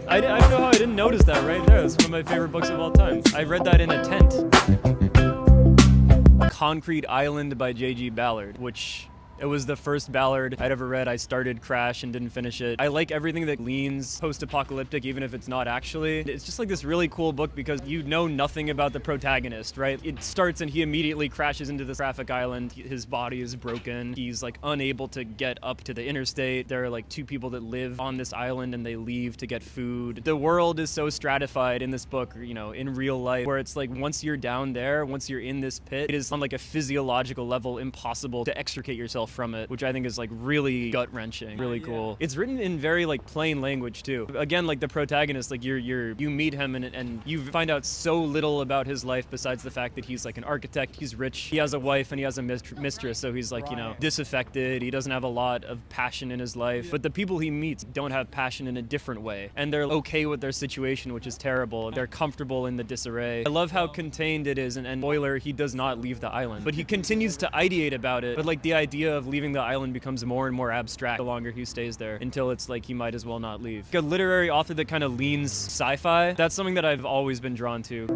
Wow, I don't know how I didn't notice that right there. It's one of my favorite books of all time. I read that in a tent. Concrete Island by J.G. Ballard, which it was the first Ballard I'd ever read. I started Crash and didn't finish it. I like everything that leans post-apocalyptic, even if it's not actually. It's just like this really cool book because you know nothing about the protagonist, right? It starts and he immediately crashes into this traffic island. His body is broken. He's like unable to get up to the interstate. There are like two people that live on this island and they leave to get food. The world is so stratified in this book, you know, in real life, where it's like once you're down there, once you're in this pit, it is on like a physiological level impossible to extricate yourself from it, which I think is like really gut-wrenching, really cool. It's written in very like plain language too. Again, like the protagonist, like you meet him and you find out so little about his life besides the fact that he's like an architect, he's rich, he has a wife and he has a mistress, so he's like, you know, disaffected, he doesn't have a lot of passion in his life. But the people he meets don't have passion in a different way, and they're okay with their situation, which is terrible. They're comfortable in the disarray. I love how contained it is, and spoiler, he does not leave the island, but he continues to ideate about it. But like the idea of leaving the island becomes more and more abstract the longer he stays there, until it's like he might as well not leave. Like a literary author that kind of leans sci-fi, that's something that I've always been drawn to.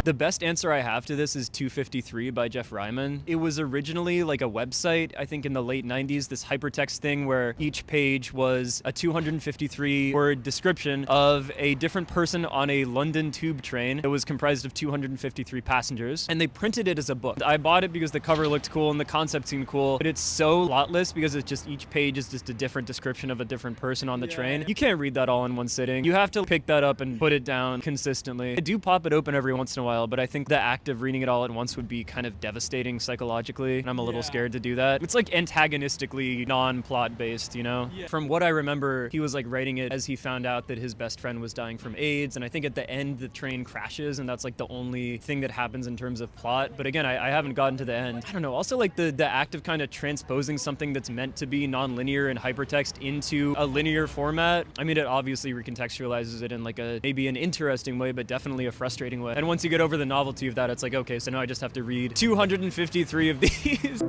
The best answer I have to this is 253 by Jeff Ryman. It was originally like a website, I think in the late 90s, this hypertext thing where each page was a 253-word description of a different person on a London tube train. It was comprised of 253 passengers, and they printed it as a book. I bought it because the cover looked cool and the concept seemed cool, but it's so plotless because it's just each page is just a different description of a different person on the train. You can't read that all in one sitting. You have to pick that up and put it down consistently. I do pop it open every once in a while, but I think the act of reading it all at once would be kind of devastating psychologically, and I'm a little scared to do that. It's like antagonistically non-plot based, you know? From what I remember, he was like writing it as he found out that his best friend was dying from AIDS, and I think at the end the train crashes, and that's like the only thing that happens in terms of plot. But again, I haven't gotten to the end. I don't know, also like the act of kind of transposing something that's meant to be non-linear and hypertext into a linear format. I mean, it obviously recontextualizes it in like a maybe an interesting way, but definitely a frustrating way. And once you get over the novelty of that, it's like, okay, so now I just have to read 253 of these.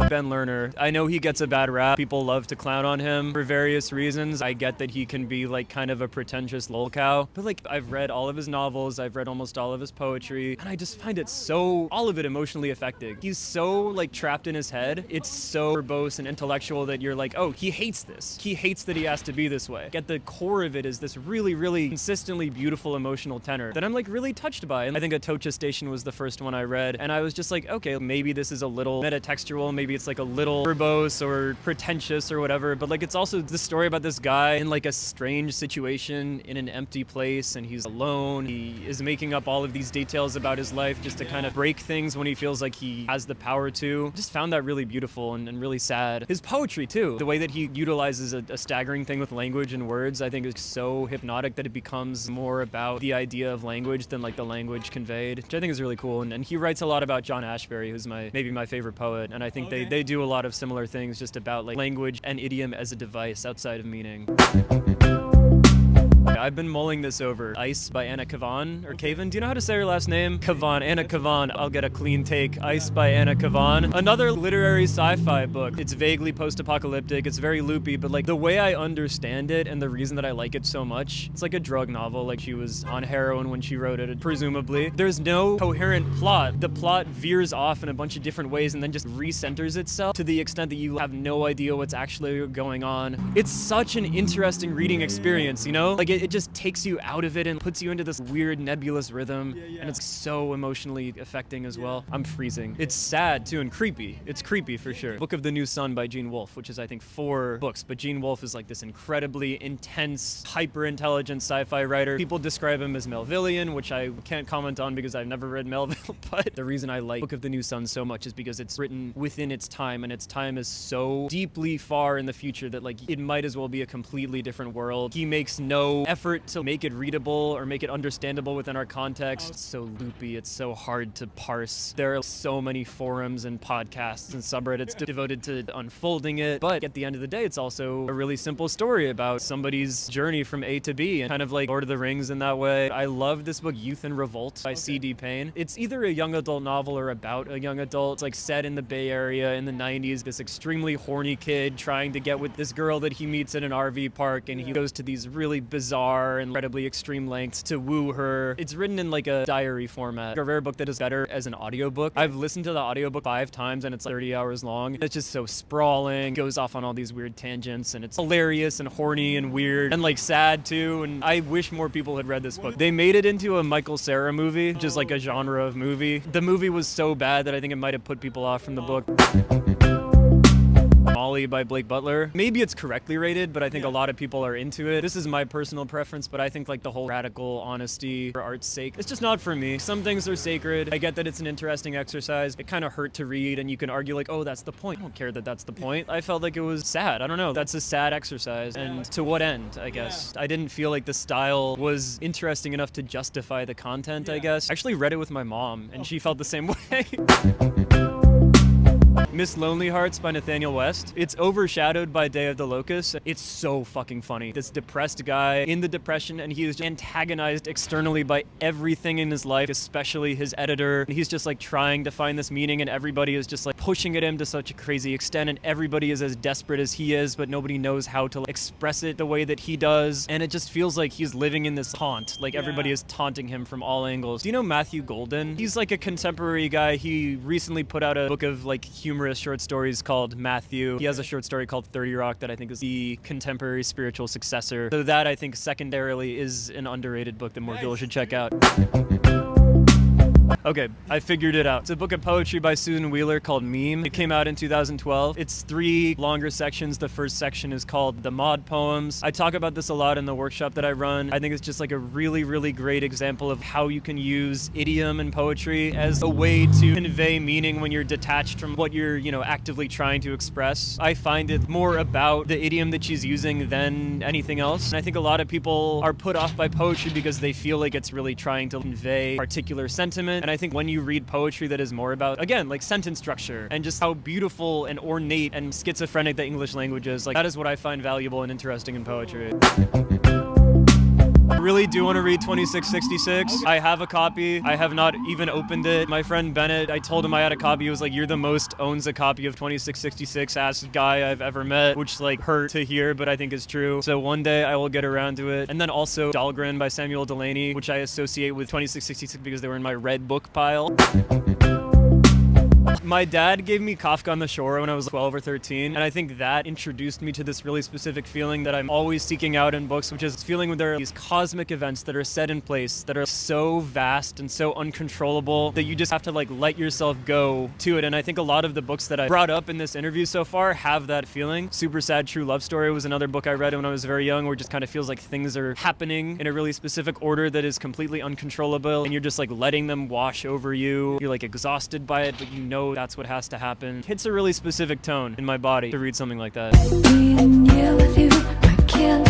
Ben Lerner. I know he gets a bad rap. People love to clown on him for various reasons. I get that he can be like kind of a pretentious lolcow, but like I've read all of his novels, I've read almost all of his poetry, and I just find it so, all of it emotionally affecting. He's so like trapped in his head. It's so verbose and intellectual that you're like, oh, he hates this. He hates that he has to be this way. At the core of it is this really, really consistently beautiful emotional tenor that I'm like really touched by. And I think Atocha Station was the first one I read, and I was just like, okay, maybe this is a little metatextual, maybe it's like a little verbose or pretentious or whatever, but like it's also the story about this guy in like a strange situation in an empty place, and he's alone. He is making up all of these details about his life just to kind of break things when he feels like he has the power to. Just found that really beautiful and really sad. His poetry too, the way that he utilizes a staggering thing with language and words, I think is so hypnotic that it becomes more about the idea of language than like the language conveyed, which I think is really cool. And he writes a lot about John Ashbery, who's maybe my favorite poet, and I think they do a lot of similar things just about like language and idiom as a device outside of meaning. I've been mulling this over. Ice by Anna Kavan, or Kavan. Do you know how to say her last name? Kavan, Anna Kavan. I'll get a clean take. Ice by Anna Kavan. Another literary sci-fi book. It's vaguely post-apocalyptic. It's very loopy, but like the way I understand it and the reason that I like it so much, it's like a drug novel. Like she was on heroin when she wrote it, presumably. There's no coherent plot. The plot veers off in a bunch of different ways and then just recenters itself to the extent that you have no idea what's actually going on. It's such an interesting reading experience, you know? Like it just takes you out of it and puts you into this weird nebulous rhythm, and it's so emotionally affecting as well. I'm freezing. It's sad too and creepy. It's creepy for sure. Book of the New Sun by Gene Wolfe, which is I think 4 books, but Gene Wolfe is like this incredibly intense, hyper-intelligent sci-fi writer. People describe him as Melvillian, which I can't comment on because I've never read Melville, but the reason I like Book of the New Sun so much is because it's written within its time, and its time is so deeply far in the future that like it might as well be a completely different world. He makes no effort to make it readable or make it understandable within our context. It's so loopy, it's so hard to parse. There are so many forums and podcasts and subreddits devoted to unfolding it, but at the end of the day, it's also a really simple story about somebody's journey from A to B, and kind of like Lord of the Rings in that way. I love this book, Youth in Revolt by C.D. Payne. It's either a young adult novel or about a young adult. It's like set in the Bay Area in the 90s, this extremely horny kid trying to get with this girl that he meets in an RV park, and he goes to these really bizarre and incredibly extreme lengths to woo her. It's written in like a diary format, a rare book that is better as an audiobook. I've listened to the audiobook 5 times and it's like 30 hours long. It's just so sprawling, goes off on all these weird tangents, and it's hilarious and horny and weird and like sad too, and I wish more people had read this book. They made it into a Michael Cera movie, which is like a genre of movie. The movie was so bad that I think it might have put people off from the book. Molly by Blake Butler. Maybe it's correctly rated, but I think a lot of people are into it. This is my personal preference, but I think like the whole radical honesty for art's sake, it's just not for me. Some things are sacred. I get that it's an interesting exercise. It kind of hurt to read, and you can argue like, oh, that's the point. I don't care that that's the point. I felt like it was sad. I don't know. That's a sad exercise. And to what end, I guess? I didn't feel like the style was interesting enough to justify the content, I guess. I actually read it with my mom, and she felt the same way. Miss Lonely Hearts by Nathaniel West. It's overshadowed by Day of the Locust. It's so fucking funny. This depressed guy in the depression, and he is antagonized externally by everything in his life, especially his editor. He's just like trying to find this meaning, and everybody is just like pushing at him to such a crazy extent, and everybody is as desperate as he is, but nobody knows how to express it the way that he does. And it just feels like he's living in this taunt. Like everybody is taunting him from all angles. Do you know Matthew Golden? He's like a contemporary guy. He recently put out a book of like humorous short stories called Matthew. He has a short story called 30 Rock that I think is the contemporary spiritual successor. So that I think secondarily is an underrated book that more people should check out. Okay, I figured it out. It's a book of poetry by Susan Wheeler called Meme. It came out in 2012. It's 3 longer sections. The first section is called The Mod Poems. I talk about this a lot in the workshop that I run. I think it's just like a really, really great example of how you can use idiom and poetry as a way to convey meaning when you're detached from what you're, actively trying to express. I find it more about the idiom that she's using than anything else. And I think a lot of people are put off by poetry because they feel like it's really trying to convey particular sentiment. And I think when you read poetry that is more about, again, like sentence structure and just how beautiful and ornate and schizophrenic the English language is, like that is what I find valuable and interesting in poetry. I really do want to read 2666. I have a copy. I have not even opened it. My friend Bennett, I told him I had a copy. He was like, you're the most owns a copy of 2666 ass guy I've ever met, which like hurt to hear, but I think is true. So one day I will get around to it. And then also Dahlgren by Samuel Delaney, which I associate with 2666 because they were in my red book pile. My dad gave me Kafka on the Shore when I was 12 or 13, and I think that introduced me to this really specific feeling that I'm always seeking out in books, which is this feeling when there are these cosmic events that are set in place that are so vast and so uncontrollable that you just have to like let yourself go to it. And I think a lot of the books that I brought up in this interview so far have that feeling. Super Sad True Love Story was another book I read when I was very young, where it just kind of feels like things are happening in a really specific order that is completely uncontrollable, and you're just like letting them wash over you. You're like exhausted by it, but you know that's what has to happen. It hits a really specific tone in my body to read something like that. Being here with you, I can't